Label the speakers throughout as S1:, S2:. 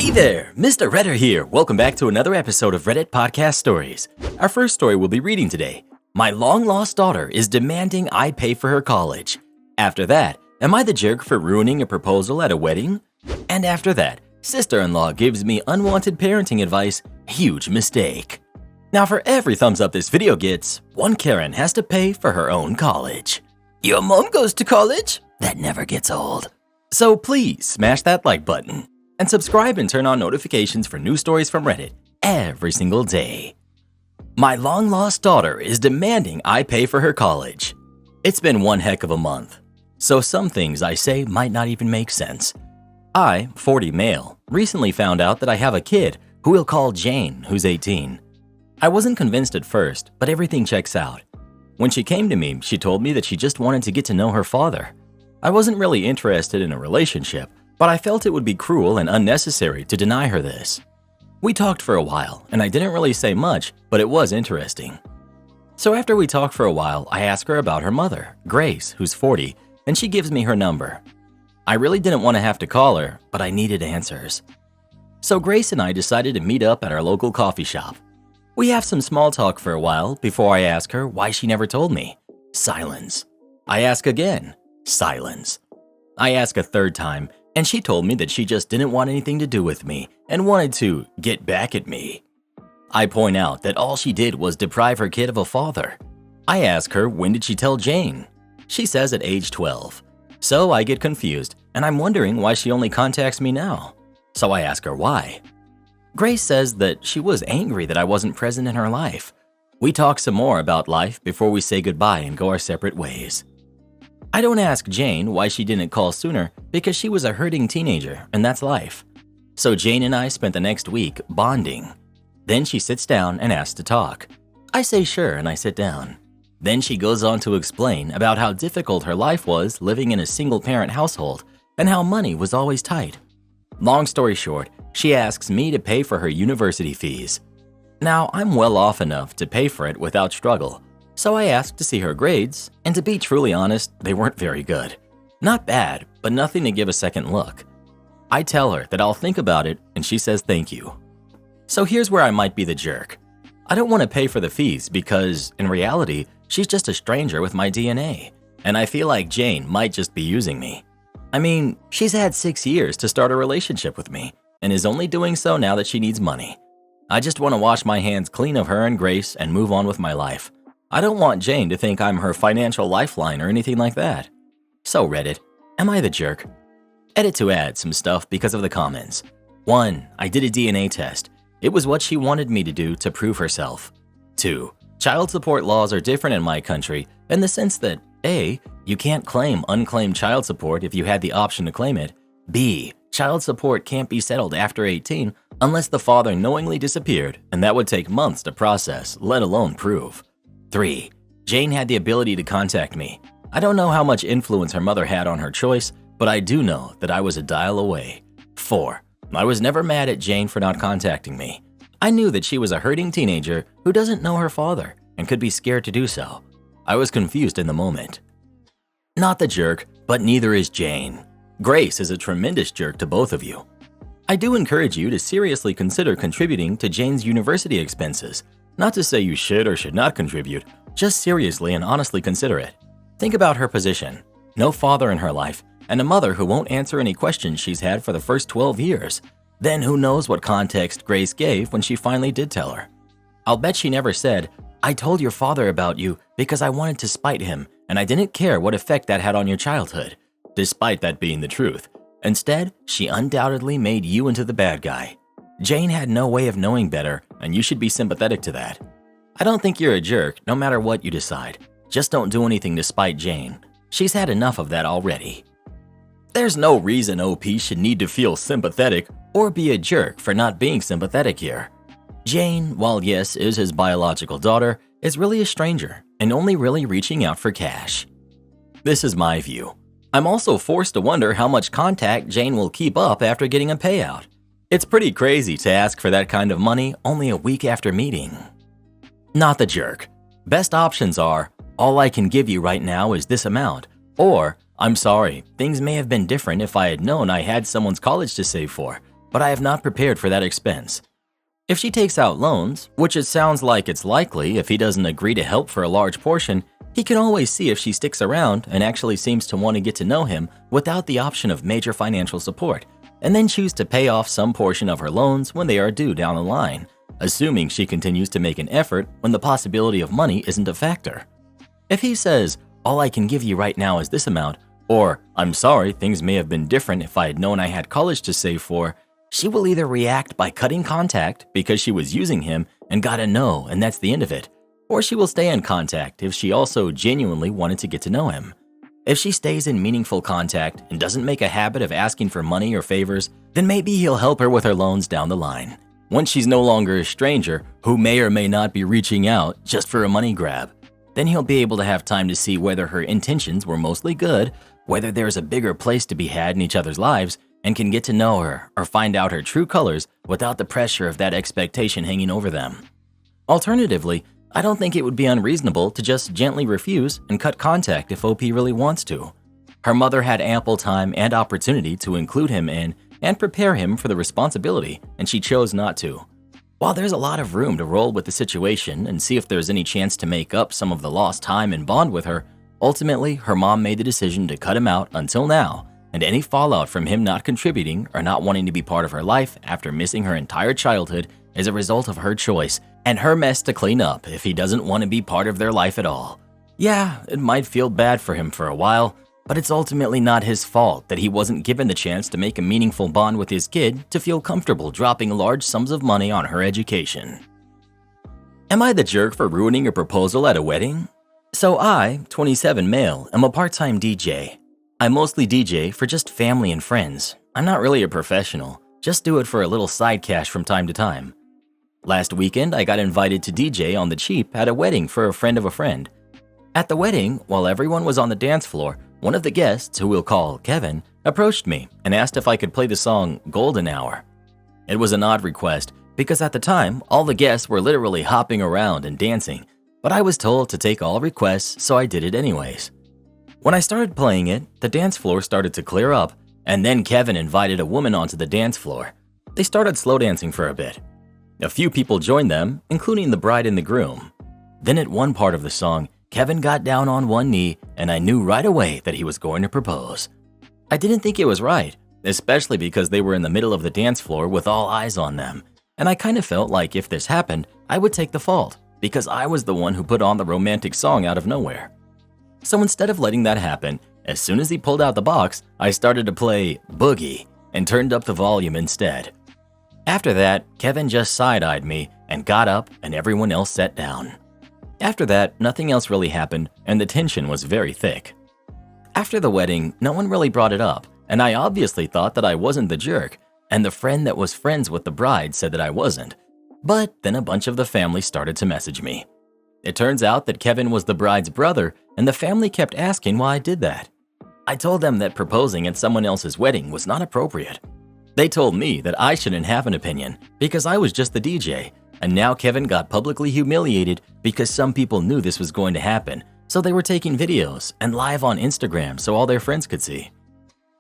S1: Hey there, Mr. Redder here. Welcome back to another episode of Reddit Podcast Stories. Our first story we'll be reading today. My long-lost daughter is demanding I pay for her college. After that, am I the jerk for ruining a proposal at a wedding? And after that, sister-in-law gives me unwanted parenting advice, huge mistake. Now for every thumbs up this video gets, one Karen has to pay for her own college. Your mom goes to college? That never gets old. So please smash that like button. And subscribe and turn on notifications for new stories from Reddit every single day. My long-lost daughter is demanding I pay for her college. It's been one heck of a month, so some things I say might not even make sense. I, 40 male, recently found out that I have a kid who we'll call Jane, who's 18. I wasn't convinced at first, but everything checks out. When she came to me, she told me that she just wanted to get to know her father. I wasn't really interested in a relationship, but I felt it would be cruel and unnecessary to deny her this. We talked for a while, and I didn't really say much, but it was interesting. So after we talked for a while, I asked her about her mother, Grace, who's 40, and she gives me her number. I really didn't want to have to call her, but I needed answers. So Grace and I decided to meet up at our local coffee shop. We have some small talk for a while before I ask her why she never told me. Silence. I ask again. Silence. I ask a third time, and she told me that she just didn't want anything to do with me and wanted to get back at me. I point out that all she did was deprive her kid of a father. I ask her when did she tell Jane? She says at age 12. So I get confused, and I'm wondering why she only contacts me now. So I ask her why. Grace says that she was angry that I wasn't present in her life. We talk some more about life before we say goodbye and go our separate ways. I don't ask Jane why she didn't call sooner because she was a hurting teenager, and that's life. So Jane and I spent the next week bonding. Then she sits down and asks to talk. I say sure, and I sit down. Then she goes on to explain about how difficult her life was living in a single-parent household and how money was always tight. Long story short, she asks me to pay for her university fees. Now, I'm well off enough to pay for it without struggle. So I asked to see her grades, and to be truly honest, they weren't very good. Not bad, but nothing to give a second look. I tell her that I'll think about it, and she says thank you. So here's where I might be the jerk. I don't want to pay for the fees because, in reality, she's just a stranger with my DNA, and I feel like Jane might just be using me. I mean, she's had 6 years to start a relationship with me, and is only doing so now that she needs money. I just want to wash my hands clean of her and Grace and move on with my life. I don't want Jane to think I'm her financial lifeline or anything like that. So Reddit, am I the jerk? Edit to add some stuff because of the comments. 1. I did a DNA test. It was what she wanted me to do to prove herself. 2. Child support laws are different in my country in the sense that A. You can't claim unclaimed child support if you had the option to claim it. B. Child support can't be settled after 18 unless the father knowingly disappeared, and that would take months to process, let alone prove. 3. Jane had the ability to contact me. I don't know how much influence her mother had on her choice, but I do know that I was a dial away. 4. I was never mad at Jane for not contacting me. I knew that she was a hurting teenager who doesn't know her father and could be scared to do so. I was confused in the moment. Not the jerk, but neither is Jane. Grace is a tremendous jerk to both of you. I do encourage you to seriously consider contributing to Jane's university expenses. Not to say you should or should not contribute, just seriously and honestly consider it. Think about her position. No father in her life, and a mother who won't answer any questions she's had for the first 12 years. Then who knows what context Grace gave when she finally did tell her. I'll bet she never said, I told your father about you because I wanted to spite him, and I didn't care what effect that had on your childhood, despite that being the truth. Instead, she undoubtedly made you into the bad guy. Jane had no way of knowing better, and you should be sympathetic to that. I don't think you're a jerk, no matter what you decide. Just don't do anything to spite Jane. She's had enough of that already. There's no reason OP should need to feel sympathetic or be a jerk for not being sympathetic here. Jane, while yes is his biological daughter, is really a stranger and only really reaching out for cash. This is my view. I'm also forced to wonder how much contact Jane will keep up after getting a payout. It's pretty crazy to ask for that kind of money only a week after meeting. Not the jerk. Best options are, all I can give you right now is this amount, or I'm sorry, things may have been different if I had known I had someone's college to save for. but I have not prepared for that expense. If she takes out loans, which it sounds like it's likely if he doesn't agree to help for a large portion, he can always see if she sticks around and actually seems to want to get to know him without the option of major financial support, and then choose to pay off some portion of her loans when they are due down the line, assuming she continues to make an effort when the possibility of money isn't a factor. If he says, "All I can give you right now is this amount," or "I'm sorry, things may have been different if I had known I had college to save for," she will either react by cutting contact because she was using him and got a no and that's the end of it, or she will stay in contact if she also genuinely wanted to get to know him. If she stays in meaningful contact and doesn't make a habit of asking for money or favors, then maybe he'll help her with her loans down the line. Once she's no longer a stranger who may or may not be reaching out just for a money grab, then he'll be able to have time to see whether her intentions were mostly good, whether there's a bigger place to be had in each other's lives, and can get to know her or find out her true colors without the pressure of that expectation hanging over them. Alternatively, I don't think it would be unreasonable to just gently refuse and cut contact if OP really wants to. Her mother had ample time and opportunity to include him in and prepare him for the responsibility, and she chose not to. While there's a lot of room to roll with the situation and see if there's any chance to make up some of the lost time and bond with her, ultimately her mom made the decision to cut him out until now, and any fallout from him not contributing or not wanting to be part of her life after missing her entire childhood is a result of her choice and her mess to clean up if he doesn't want to be part of their life at all. Yeah, it might feel bad for him for a while, but it's ultimately not his fault that he wasn't given the chance to make a meaningful bond with his kid to feel comfortable dropping large sums of money on her education. Am I the jerk for ruining a proposal at a wedding? So I, 27 male, am a part-time DJ. I mostly DJ for just family and friends. I'm not really a professional, just do it for a little side cash from time to time. Last weekend, I got invited to DJ on the cheap at a wedding for a friend of a friend. At the wedding, while everyone was on the dance floor, one of the guests, who we'll call Kevin, approached me and asked if I could play the song Golden Hour. It was an odd request because at the time, all the guests were literally hopping around and dancing, but I was told to take all requests, so I did it anyways. When I started playing it, the dance floor started to clear up, and then Kevin invited a woman onto the dance floor. They started slow dancing for a bit. A few people joined them, including the bride and the groom. Then at one part of the song, Kevin got down on one knee, and I knew right away that he was going to propose. I didn't think it was right, especially because they were in the middle of the dance floor with all eyes on them, and I kind of felt like if this happened, I would take the fault, because I was the one who put on the romantic song out of nowhere. So instead of letting that happen, as soon as he pulled out the box, I started to play Boogie and turned up the volume instead. After that, Kevin just side-eyed me and got up and everyone else sat down. After that, nothing else really happened and the tension was very thick. After the wedding, no one really brought it up, and I obviously thought that I wasn't the jerk, and the friend that was friends with the bride said that I wasn't. But then a bunch of the family started to message me. It turns out that Kevin was the bride's brother, and the family kept asking why I did that. I told them that proposing at someone else's wedding was not appropriate. They told me that I shouldn't have an opinion because I was just the DJ, and now Kevin got publicly humiliated because some people knew this was going to happen, so they were taking videos and live on Instagram so all their friends could see.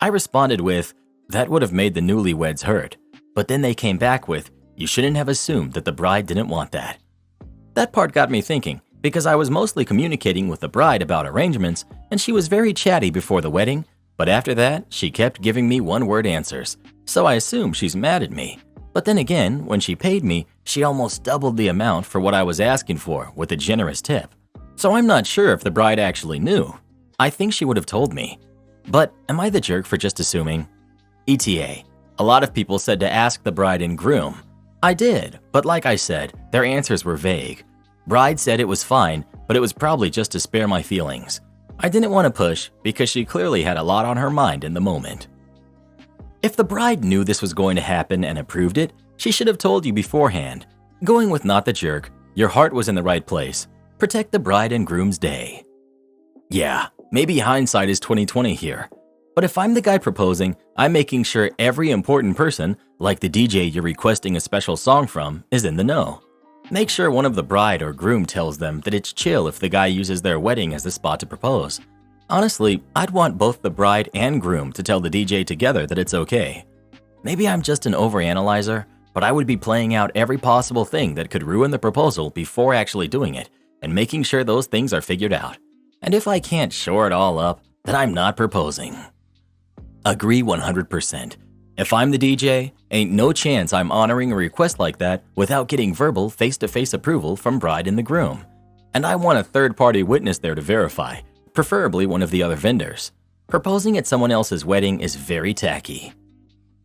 S1: I responded with, "That would have made the newlyweds hurt," but then they came back with, "You shouldn't have assumed that the bride didn't want that." That part got me thinking because I was mostly communicating with the bride about arrangements, and she was very chatty before the wedding, but after that, she kept giving me one-word answers, so I assume she's mad at me. But then again, when she paid me, she almost doubled the amount for what I was asking for with a generous tip. So I'm not sure if the bride actually knew. I think she would have told me. But am I the jerk for just assuming? ETA. A lot of people said to ask the bride and groom. I did, but like I said, their answers were vague. Bride said it was fine, but it was probably just to spare my feelings. I didn't want to push because she clearly had a lot on her mind in the moment. If the bride knew this was going to happen and approved it, she should have told you beforehand. Going with not the jerk, your heart was in the right place. Protect the bride and groom's day. Yeah, maybe hindsight is 20/20 here. But if I'm the guy proposing, I'm making sure every important person, like the DJ you're requesting a special song from, is in the know. Make sure one of the bride or groom tells them that it's chill if the guy uses their wedding as the spot to propose. Honestly, I'd want both the bride and groom to tell the DJ together that it's okay. Maybe I'm just an overanalyzer, but I would be playing out every possible thing that could ruin the proposal before actually doing it and making sure those things are figured out. And if I can't shore it all up, then I'm not proposing. Agree 100%. If I'm the DJ, ain't no chance I'm honoring a request like that without getting verbal face-to-face approval from bride and the groom. And I want a third-party witness there to verify, preferably one of the other vendors. Proposing at someone else's wedding is very tacky.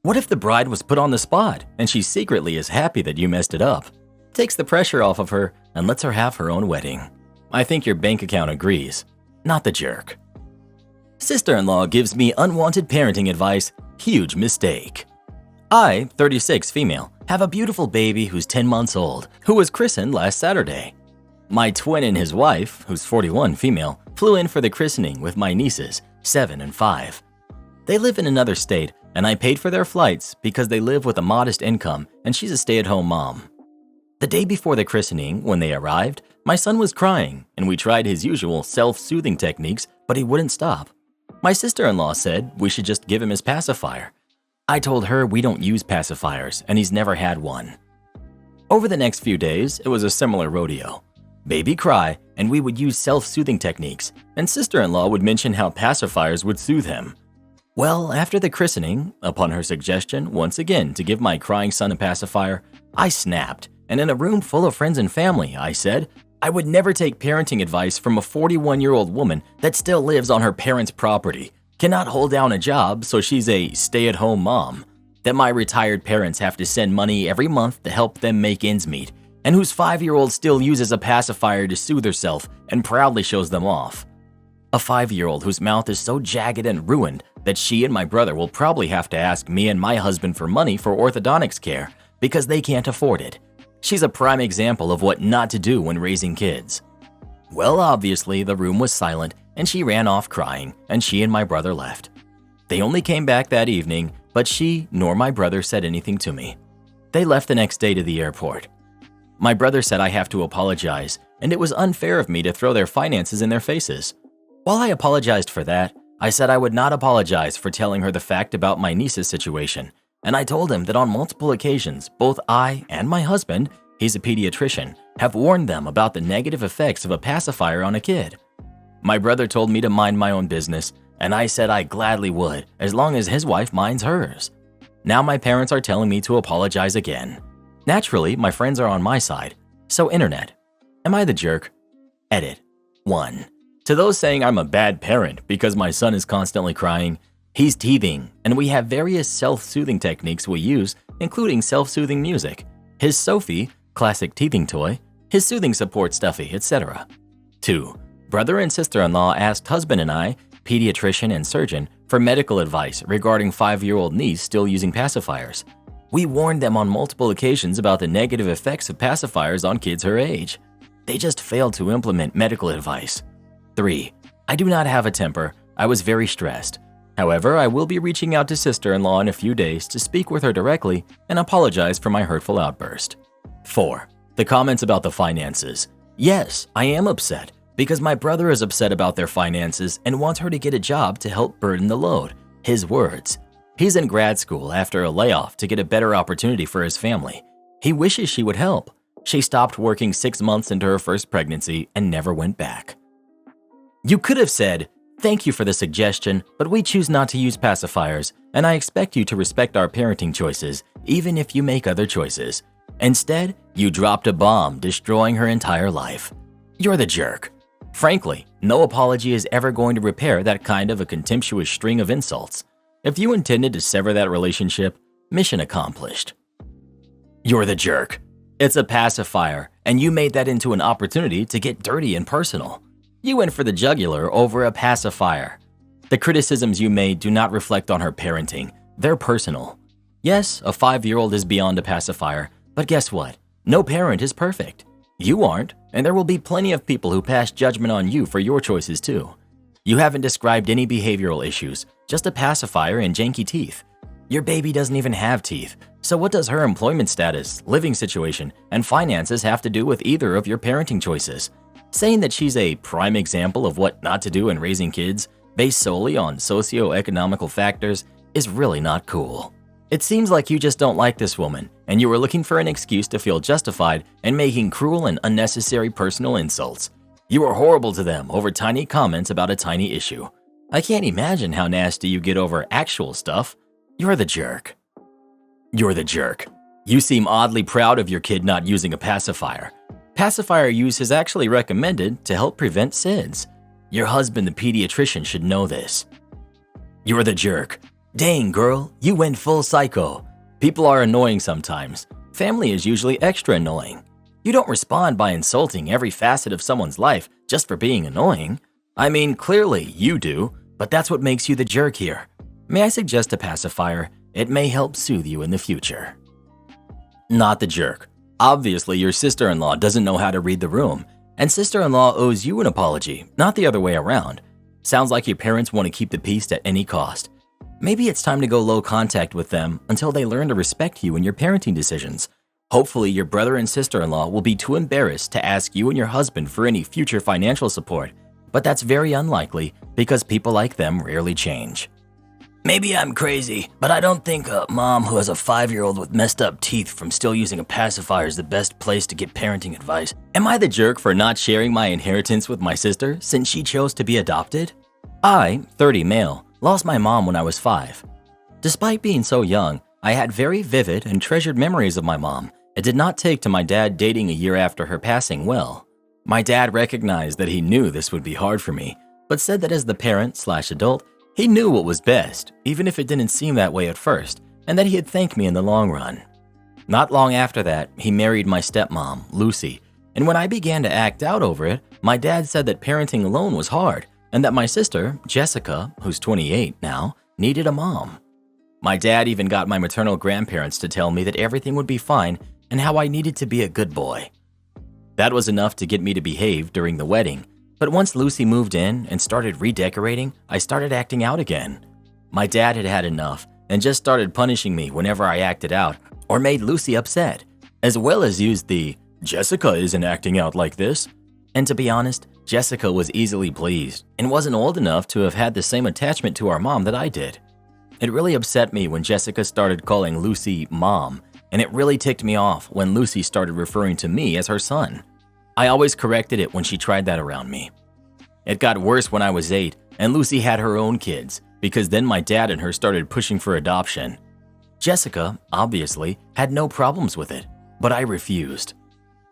S1: What if the bride was put on the spot and she secretly is happy that you messed it up? Takes the pressure off of her and lets her have her own wedding. I think your bank account agrees, not the jerk. Sister-in-law gives me unwanted parenting advice. Huge mistake. I, 36 female, have a beautiful baby who's 10 months old, who was christened last Saturday. My twin and his wife, who's 41 female, flew in for the christening with my nieces, 7 and 5. They live in another state, and I paid for their flights because they live with a modest income and she's a stay-at-home mom. The day before the christening, when they arrived, my son was crying and we tried his usual self-soothing techniques, but he wouldn't stop. My sister-in-law said we should just give him his pacifier. I told her we don't use pacifiers and he's never had one. Over the next few days, it was a similar rodeo. Baby cry and we would use self-soothing techniques, and sister-in-law would mention how pacifiers would soothe him. Well, after the christening, upon her suggestion once again to give my crying son a pacifier, I snapped, and in a room full of friends and family, I said, I would never take parenting advice from a 41-year-old woman that still lives on her parents' property, cannot hold down a job so she's a stay-at-home mom, that my retired parents have to send money every month to help them make ends meet, and whose 5-year-old still uses a pacifier to soothe herself and proudly shows them off. A 5-year-old whose mouth is so jagged and ruined that she and my brother will probably have to ask me and my husband for money for orthodontics care because they can't afford it. She's a prime example of what not to do when raising kids. Well, obviously, the room was silent and she ran off crying, and she and my brother left. They only came back that evening, but she nor my brother said anything to me. They left the next day to the airport. My brother said I have to apologize, and it was unfair of me to throw their finances in their faces. While I apologized for that, I said I would not apologize for telling her the fact about my niece's situation, and I told him that on multiple occasions, both I and my husband, he's a pediatrician, have warned them about the negative effects of a pacifier on a kid. My brother told me to mind my own business, and I said I gladly would, as long as his wife minds hers. Now my parents are telling me to apologize again. Naturally, my friends are on my side. So internet, am I the jerk? Edit. 1. To those saying I'm a bad parent because my son is constantly crying, he's teething, and we have various self-soothing techniques we use, including self-soothing music, his Sophie, classic teething toy, his soothing support stuffy, etc. 2. Brother and sister-in-law asked husband and I, pediatrician and surgeon, for medical advice regarding 5-year-old niece still using pacifiers. We warned them on multiple occasions about the negative effects of pacifiers on kids her age. They just failed to implement medical advice. 3. I do not have a temper. I was very stressed. However, I will be reaching out to sister-in-law in a few days to speak with her directly and apologize for my hurtful outburst. 4. The comments about the finances. Yes, I am upset because my brother is upset about their finances and wants her to get a job to help burden the load. His words. He's in grad school after a layoff to get a better opportunity for his family. He wishes she would help. She stopped working 6 months into her first pregnancy and never went back. You could have said, "Thank you for the suggestion, but we choose not to use pacifiers, and I expect you to respect our parenting choices, even if you make other choices." Instead, you dropped a bomb, destroying her entire life. You're the jerk. Frankly, no apology is ever going to repair that kind of a contemptuous string of insults. If you intended to sever that relationship, mission accomplished. You're the jerk. It's a pacifier, and you made that into an opportunity to get dirty and personal. You went for the jugular over a pacifier. The criticisms you made do not reflect on her parenting. They're personal. Yes, a 5-year-old is beyond a pacifier, but guess what? No parent is perfect. You aren't, and there will be plenty of people who pass judgment on you for your choices too. You haven't described any behavioral issues, just a pacifier and janky teeth. Your baby doesn't even have teeth, so what does her employment status, living situation, and finances have to do with either of your parenting choices? Saying that she's a prime example of what not to do in raising kids, based solely on socio-economical factors, is really not cool. It seems like you just don't like this woman, and you were looking for an excuse to feel justified in making cruel and unnecessary personal insults. You were horrible to them over tiny comments about a tiny issue. I can't imagine how nasty you get over actual stuff. You're the jerk. You're the jerk. You seem oddly proud of your kid not using a pacifier. Pacifier use is actually recommended to help prevent SIDS. Your husband, the pediatrician, should know this. You're the jerk. Dang, girl, you went full psycho. People are annoying sometimes. Family is usually extra annoying. You don't respond by insulting every facet of someone's life just for being annoying. I mean, clearly you do, but that's what makes you the jerk here. May I suggest a pacifier? It may help soothe you in the future. Not the jerk. Obviously, your sister-in-law doesn't know how to read the room, and sister-in-law owes you an apology, not the other way around. Sounds like your parents want to keep the peace at any cost. Maybe it's time to go low contact with them until they learn to respect you and your parenting decisions. Hopefully, your brother and sister-in-law will be too embarrassed to ask you and your husband for any future financial support, but that's very unlikely because people like them rarely change. Maybe I'm crazy, but I don't think a mom who has a 5-year-old with messed up teeth from still using a pacifier is the best place to get parenting advice. Am I the jerk for not sharing my inheritance with my sister since she chose to be adopted? I, 30 male, lost my mom when I was 5. Despite being so young, I had very vivid and treasured memories of my mom. It did not take to my dad dating a year after her passing well. My dad recognized that he knew this would be hard for me, but said that as the parent/adult, he knew what was best, even if it didn't seem that way at first, and that he'd thank me in the long run. Not long after that, he married my stepmom, Lucy, and when I began to act out over it, my dad said that parenting alone was hard, and that my sister, Jessica, who's 28 now, needed a mom. My dad even got my maternal grandparents to tell me that everything would be fine and how I needed to be a good boy. That was enough to get me to behave during the wedding, but once Lucy moved in and started redecorating, I started acting out again. My dad had had enough and just started punishing me whenever I acted out or made Lucy upset, as well as used the, "Jessica isn't acting out like this." And to be honest, Jessica was easily pleased and wasn't old enough to have had the same attachment to our mom that I did. It really upset me when Jessica started calling Lucy Mom, and it really ticked me off when Lucy started referring to me as her son. I always corrected it when she tried that around me. It got worse when I was 8 and Lucy had her own kids, because then my dad and her started pushing for adoption. Jessica, obviously, had no problems with it, but I refused.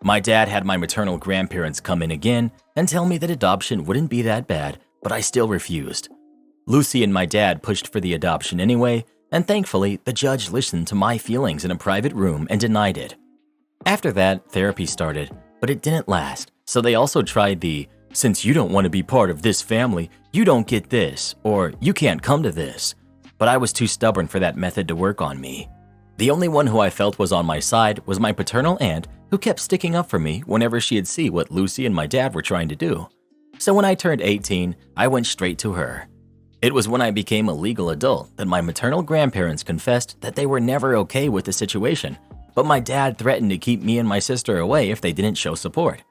S1: My dad had my maternal grandparents come in again and tell me that adoption wouldn't be that bad, but I still refused. Lucy and my dad pushed for the adoption anyway, and thankfully, the judge listened to my feelings in a private room and denied it. After that, therapy started, but it didn't last, so they also tried the, "Since you don't want to be part of this family, you don't get this," or "You can't come to this." But I was too stubborn for that method to work on me. The only one who I felt was on my side was my paternal aunt, who kept sticking up for me whenever she'd see what Lucy and my dad were trying to do. So when I turned 18, I went straight to her. It was when I became a legal adult that my maternal grandparents confessed that they were never okay with the situation, but my dad threatened to keep me and my sister away if they didn't show support.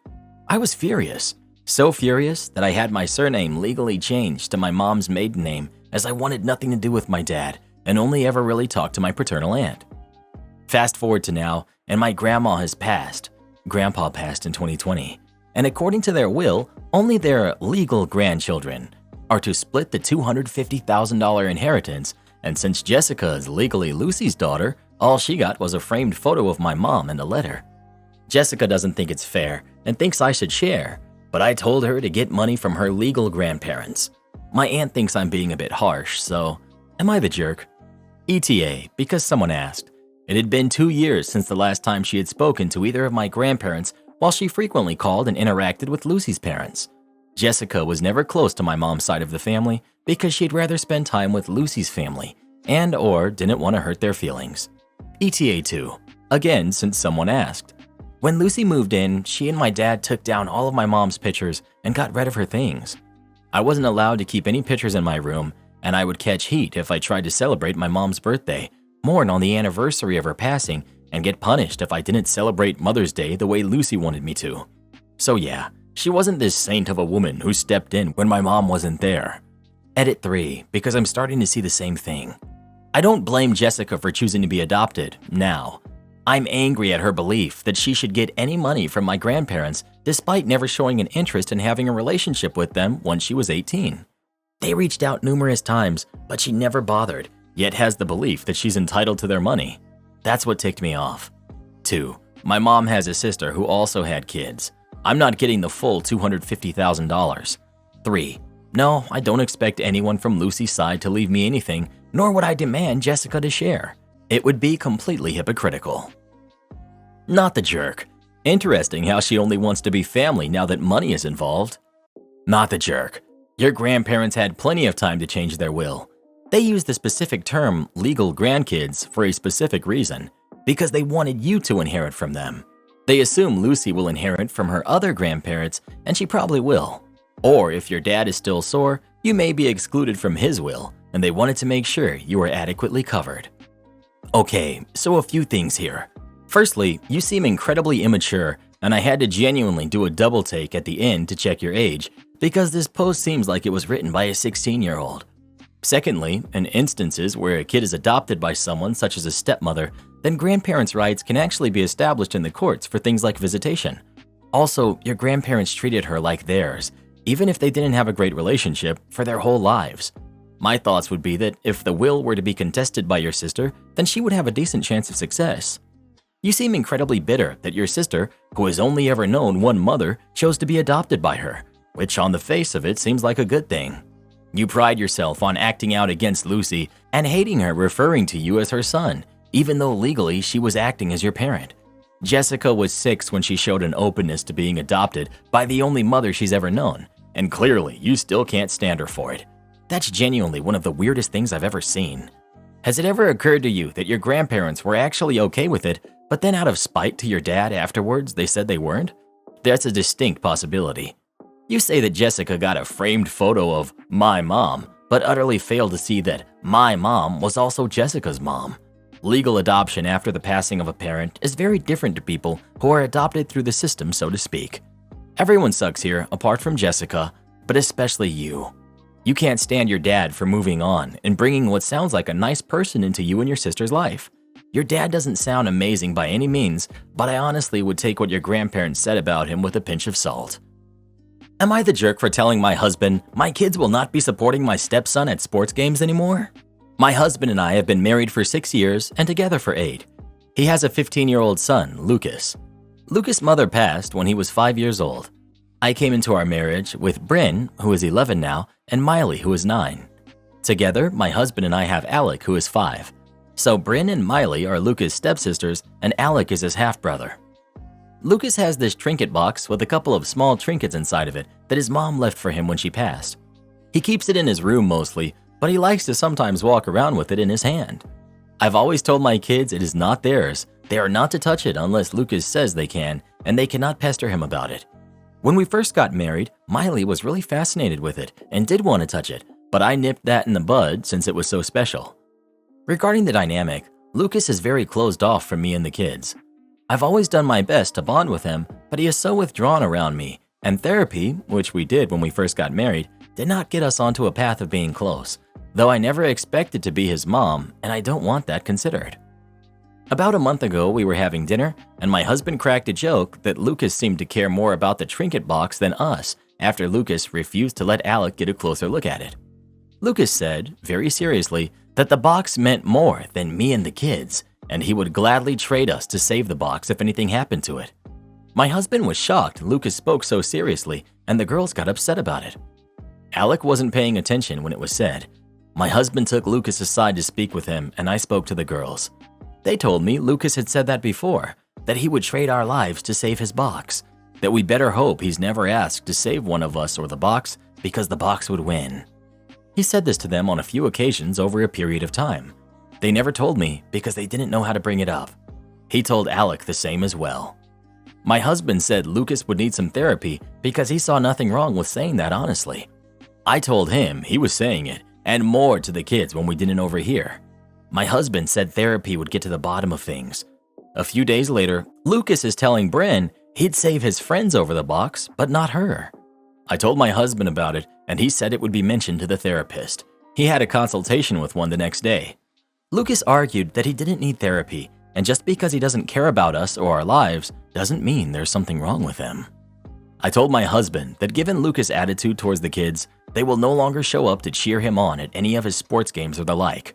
S1: I was furious, so furious that I had my surname legally changed to my mom's maiden name, as I wanted nothing to do with my dad and only ever really talked to my paternal aunt. Fast forward to now, and my grandma has passed. Grandpa passed in 2020, and according to their will, only their legal grandchildren are to split the $250,000 inheritance, and since Jessica is legally Lucy's daughter, all she got was a framed photo of my mom and a letter. Jessica doesn't think it's fair and thinks I should share, but I told her to get money from her legal grandparents. My aunt thinks I'm being a bit harsh, so am I the jerk? ETA, because someone asked. It had been 2 years since the last time she had spoken to either of my grandparents, while she frequently called and interacted with Lucy's parents. Jessica was never close to my mom's side of the family because she'd rather spend time with Lucy's family and or didn't want to hurt their feelings. ETA 2, again since someone asked. When Lucy moved in, she and my dad took down all of my mom's pictures and got rid of her things. I wasn't allowed to keep any pictures in my room, and I would catch heat if I tried to celebrate my mom's birthday, mourn on the anniversary of her passing, and get punished if I didn't celebrate Mother's Day the way Lucy wanted me to. So yeah, she wasn't this saint of a woman who stepped in when my mom wasn't there. Edit 3, because I'm starting to see the same thing. I don't blame Jessica for choosing to be adopted now. I'm angry at her belief that she should get any money from my grandparents despite never showing an interest in having a relationship with them once she was 18. They reached out numerous times, but she never bothered, yet has the belief that she's entitled to their money. That's what ticked me off. 2. My mom has a sister who also had kids. I'm not getting the full $250,000. 3. No, I don't expect anyone from Lucy's side to leave me anything, nor would I demand Jessica to share. It would be completely hypocritical. Not the jerk. Interesting how she only wants to be family now that money is involved. Not the jerk. Your grandparents had plenty of time to change their will. They used the specific term legal grandkids for a specific reason, because they wanted you to inherit from them. They assume Lucy will inherit from her other grandparents, and she probably will. Or if your dad is still sore, you may be excluded from his will, and they wanted to make sure you were adequately covered. Okay, so a few things here. Firstly, you seem incredibly immature, and I had to genuinely do a double take at the end to check your age, because this post seems like it was written by a 16-year-old. Secondly, in instances where a kid is adopted by someone such as a stepmother, then grandparents' rights can actually be established in the courts for things like visitation. Also, your grandparents treated her like theirs, even if they didn't have a great relationship, for their whole lives. My thoughts would be that if the will were to be contested by your sister, then she would have a decent chance of success. You seem incredibly bitter that your sister, who has only ever known one mother, chose to be adopted by her, which on the face of it seems like a good thing. You pride yourself on acting out against Lucy and hating her referring to you as her son, even though legally she was acting as your parent. Jessica was 6 when she showed an openness to being adopted by the only mother she's ever known, and clearly you still can't stand her for it. That's genuinely one of the weirdest things I've ever seen. Has it ever occurred to you that your grandparents were actually okay with it, but then out of spite to your dad afterwards they said they weren't? That's a distinct possibility. You say that Jessica got a framed photo of my mom, but utterly failed to see that my mom was also Jessica's mom. Legal adoption after the passing of a parent is very different to people who are adopted through the system, so to speak. Everyone sucks here, apart from Jessica, but especially you. You can't stand your dad for moving on and bringing what sounds like a nice person into you and your sister's life. Your dad doesn't sound amazing by any means, but I honestly would take what your grandparents said about him with a pinch of salt. Am I the jerk for telling my husband my kids will not be supporting my stepson at sports games anymore? My husband and I have been married for 6 years and together for 8. He has a 15-year-old son, Lucas. Lucas' mother passed when he was 5 years old. I came into our marriage with Bryn, who is 11 now, and Miley, who is 9. Together, my husband and I have Alec, who is 5. So Bryn and Miley are Lucas' stepsisters, and Alec is his half-brother. Lucas has this trinket box with a couple of small trinkets inside of it that his mom left for him when she passed. He keeps it in his room mostly, but he likes to sometimes walk around with it in his hand. I've always told my kids it is not theirs. They are not to touch it unless Lucas says they can, and they cannot pester him about it. When we first got married, Miley was really fascinated with it and did want to touch it, but I nipped that in the bud since it was so special. Regarding the dynamic, Lucas is very closed off from me and the kids. I've always done my best to bond with him, but he is so withdrawn around me, and therapy, which we did when we first got married, did not get us onto a path of being close, though I never expected to be his mom, and I don't want that considered. About a month ago, we were having dinner, and my husband cracked a joke that Lucas seemed to care more about the trinket box than us after Lucas refused to let Alec get a closer look at it. Lucas said, very seriously, that the box meant more than me and the kids, and he would gladly trade us to save the box if anything happened to it. My husband was shocked Lucas spoke so seriously, and the girls got upset about it. Alec wasn't paying attention when it was said. My husband took Lucas aside to speak with him, and I spoke to the girls. They told me Lucas had said that before, that he would trade our lives to save his box, that we better hope he's never asked to save one of us or the box because the box would win. He said this to them on a few occasions over a period of time. They never told me because they didn't know how to bring it up. He told Alec the same as well. My husband said Lucas would need some therapy because he saw nothing wrong with saying that honestly. I told him he was saying it and more to the kids when we didn't overhear. My husband said therapy would get to the bottom of things. A few days later, Lucas is telling Bryn he'd save his friends over the box, but not her. I told my husband about it, and he said it would be mentioned to the therapist. He had a consultation with one the next day. Lucas argued that he didn't need therapy, and just because he doesn't care about us or our lives doesn't mean there's something wrong with him. I told my husband that given Lucas' attitude towards the kids, they will no longer show up to cheer him on at any of his sports games or the like.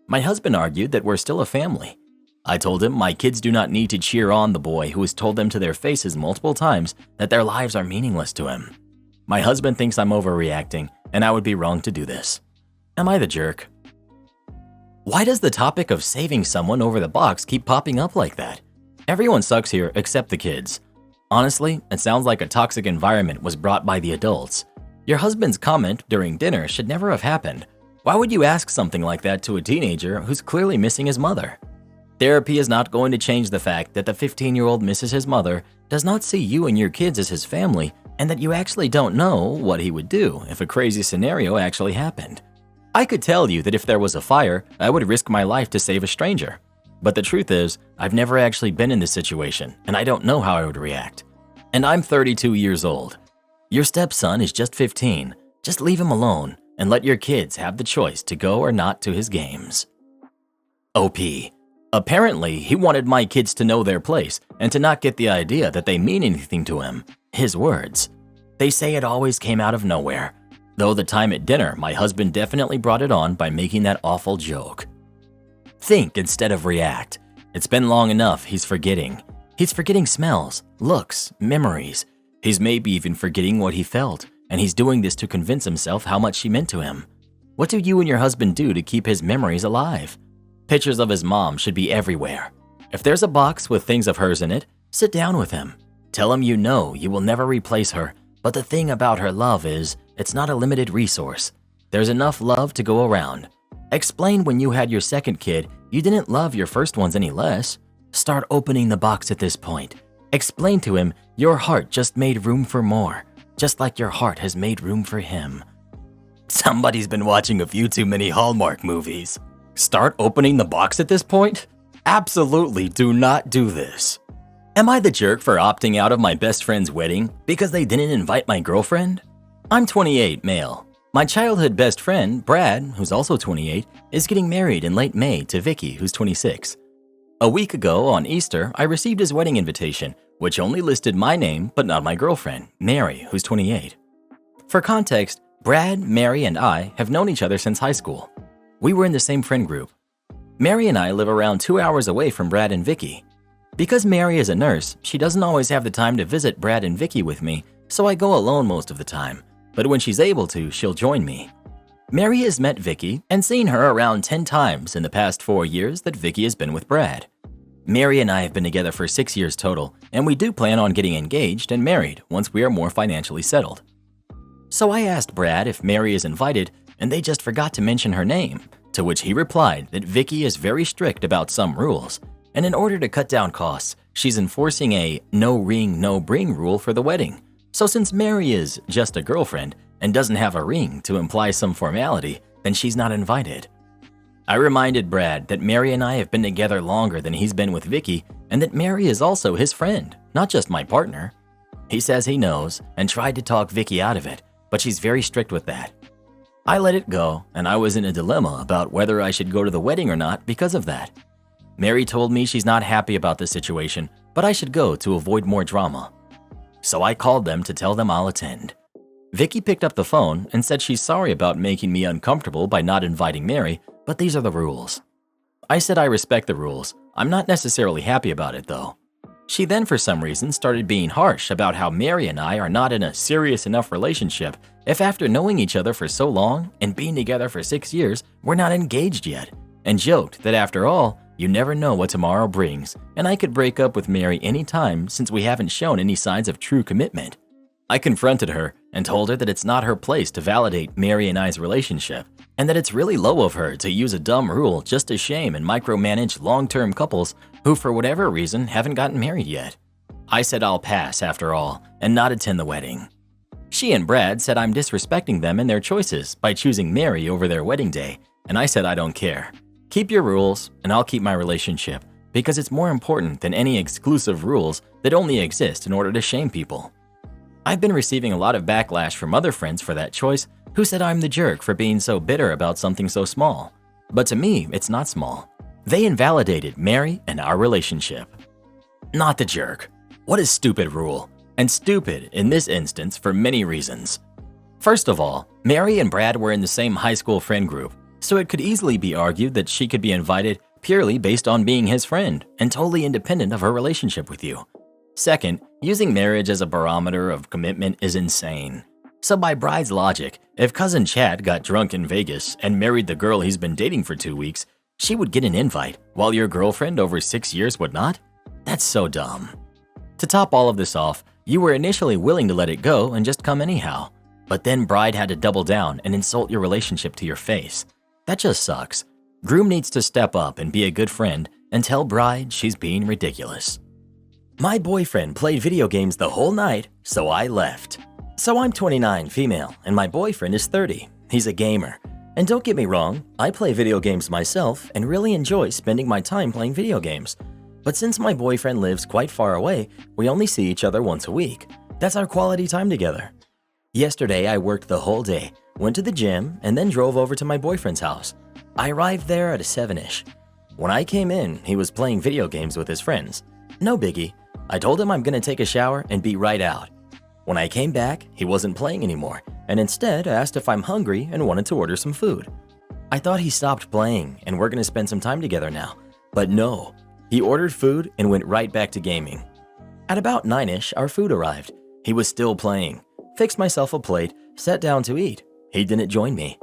S1: My husband argued that we're still a family. I told him my kids do not need to cheer on the boy who has told them to their faces multiple times that their lives are meaningless to him. My husband thinks I'm overreacting, and I would be wrong to do this. Am I the jerk? Why does the topic of saving someone over the box keep popping up like that? Everyone sucks here except the kids. Honestly, it sounds like a toxic environment was brought by the adults. Your husband's comment during dinner should never have happened. Why would you ask something like that to a teenager who's clearly missing his mother? Therapy is not going to change the fact that the 15-year-old misses his mother, does not see you and your kids as his family, and that you actually don't know what he would do if a crazy scenario actually happened. I could tell you that if there was a fire, I would risk my life to save a stranger. But the truth is, I've never actually been in this situation, and I don't know how I would react. And I'm 32 years old. Your stepson is just 15. Just leave him alone and let your kids have the choice to go or not to his games. OP. Apparently, he wanted my kids to know their place and to not get the idea that they mean anything to him. His words. They say it always came out of nowhere. Though the time at dinner, my husband definitely brought it on by making that awful joke. Think instead of react. It's been long enough, he's forgetting. He's forgetting smells, looks, memories. He's maybe even forgetting what he felt, and he's doing this to convince himself how much she meant to him. What do you and your husband do to keep his memories alive? Pictures of his mom should be everywhere. If there's a box with things of hers in it, sit down with him. Tell him you know you will never replace her, but the thing about her love is, it's not a limited resource. There's enough love to go around. Explain when you had your second kid, you didn't love your first ones any less. Start opening the box at this point. Explain to him your heart just made room for more, just like your heart has made room for him. Somebody's been watching a few too many Hallmark movies. Start opening the box at this point? Absolutely do not do this. Am I the jerk for opting out of my best friend's wedding because they didn't invite my girlfriend? I'm 28, male. My childhood best friend, Brad, who's also 28, is getting married in late May to Vicky, who's 26. A week ago, on Easter, I received his wedding invitation, which only listed my name but not my girlfriend, Mary, who's 28. For context, Brad, Mary, and I have known each other since high school. We were in the same friend group. Mary and I live around 2 hours away from Brad and Vicky. Because Mary is a nurse, she doesn't always have the time to visit Brad and Vicky with me, so I go alone most of the time. But when she's able to, she'll join me. Mary has met Vicky and seen her around 10 times in the past 4 years that Vicky has been with Brad. Mary and I have been together for 6 years total, and we do plan on getting engaged and married once we are more financially settled. So I asked Brad if Mary is invited, and they just forgot to mention her name, to which he replied that Vicky is very strict about some rules, and in order to cut down costs, she's enforcing a no ring, no bring rule for the wedding. So since Mary is just a girlfriend and doesn't have a ring to imply some formality, then she's not invited. I reminded Brad that Mary and I have been together longer than he's been with Vicky, and that Mary is also his friend, not just my partner. He says he knows and tried to talk Vicky out of it, but she's very strict with that. I let it go, and I was in a dilemma about whether I should go to the wedding or not because of that. Mary told me she's not happy about the situation, but I should go to avoid more drama. So I called them to tell them I'll attend. Vicky picked up the phone and said she's sorry about making me uncomfortable by not inviting Mary, but these are the rules. I said I respect the rules. I'm not necessarily happy about it though. She then for some reason started being harsh about how Mary and I are not in a serious enough relationship if after knowing each other for so long and being together for 6 years, we're not engaged yet, and joked that after all, you never know what tomorrow brings, and I could break up with Mary anytime since we haven't shown any signs of true commitment. I confronted her and told her that it's not her place to validate Mary and I's relationship, and that it's really low of her to use a dumb rule just to shame and micromanage long-term couples who for whatever reason haven't gotten married yet. I said I'll pass after all and not attend the wedding. She and Brad said I'm disrespecting them and their choices by choosing Mary over their wedding day, and I said I don't care. Keep your rules, and I'll keep my relationship, because it's more important than any exclusive rules that only exist in order to shame people. I've been receiving a lot of backlash from other friends for that choice who said I'm the jerk for being so bitter about something so small. But to me, it's not small. They invalidated Mary and our relationship. Not the jerk. What a stupid rule. And stupid in this instance for many reasons. First of all, Mary and Brad were in the same high school friend group, so it could easily be argued that she could be invited purely based on being his friend and totally independent of her relationship with you. Second, using marriage as a barometer of commitment is insane. So by Bride's logic, if cousin Chad got drunk in Vegas and married the girl he's been dating for 2 weeks, she would get an invite, while your girlfriend over 6 years would not? That's so dumb. To top all of this off, you were initially willing to let it go and just come anyhow. But then Bride had to double down and insult your relationship to your face. That just sucks. Groom needs to step up and be a good friend and tell Bride she's being ridiculous. My boyfriend played video games the whole night, so I left. So I'm 29, female, and my boyfriend is 30. He's a gamer. And don't get me wrong, I play video games myself and really enjoy spending my time playing video games. But since my boyfriend lives quite far away, we only see each other once a week. That's our quality time together. Yesterday, I worked the whole day, went to the gym, and then drove over to my boyfriend's house. I arrived there at 7-ish. When I came in, he was playing video games with his friends. No biggie. I told him I'm gonna take a shower and be right out. When I came back, he wasn't playing anymore, and instead asked if I'm hungry and wanted to order some food. I thought he stopped playing and we're gonna spend some time together now. But no, he ordered food and went right back to gaming. At about 9-ish, our food arrived. He was still playing. Fixed myself a plate, sat down to eat. He didn't join me.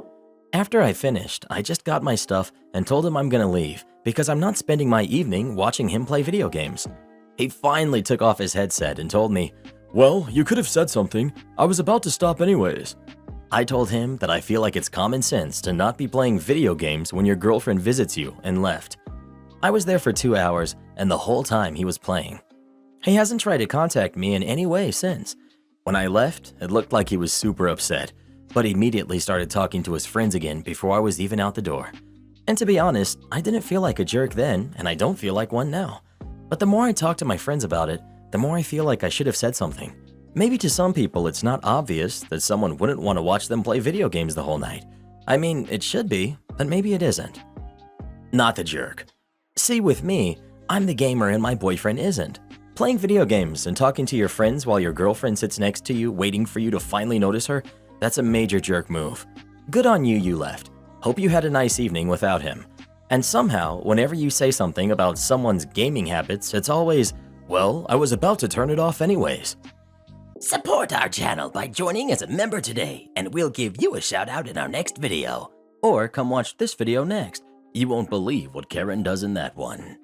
S1: After I finished, I just got my stuff and told him I'm gonna leave because I'm not spending my evening watching him play video games. He finally took off his headset and told me, "Well, you could have said something. I was about to stop anyways." I told him that I feel like it's common sense to not be playing video games when your girlfriend visits you and left. I was there for 2 hours and the whole time he was playing. He hasn't tried to contact me in any way since. When I left, it looked like he was super upset, but immediately started talking to his friends again before I was even out the door. And to be honest, I didn't feel like a jerk then, and I don't feel like one now. But the more I talk to my friends about it, the more I feel like I should have said something. Maybe to some people it's not obvious that someone wouldn't want to watch them play video games the whole night. I mean, it should be, but maybe it isn't. Not the jerk. See, with me, I'm the gamer and my boyfriend isn't. Playing video games and talking to your friends while your girlfriend sits next to you waiting for you to finally notice her, that's a major jerk move. Good on you, you left. Hope you had a nice evening without him. And somehow, whenever you say something about someone's gaming habits, it's always, "Well, I was about to turn it off anyways."
S2: Support our channel by joining as a member today, and we'll give you a shout out in our next video.
S1: Or come watch this video next. You won't believe what Karen does in that one.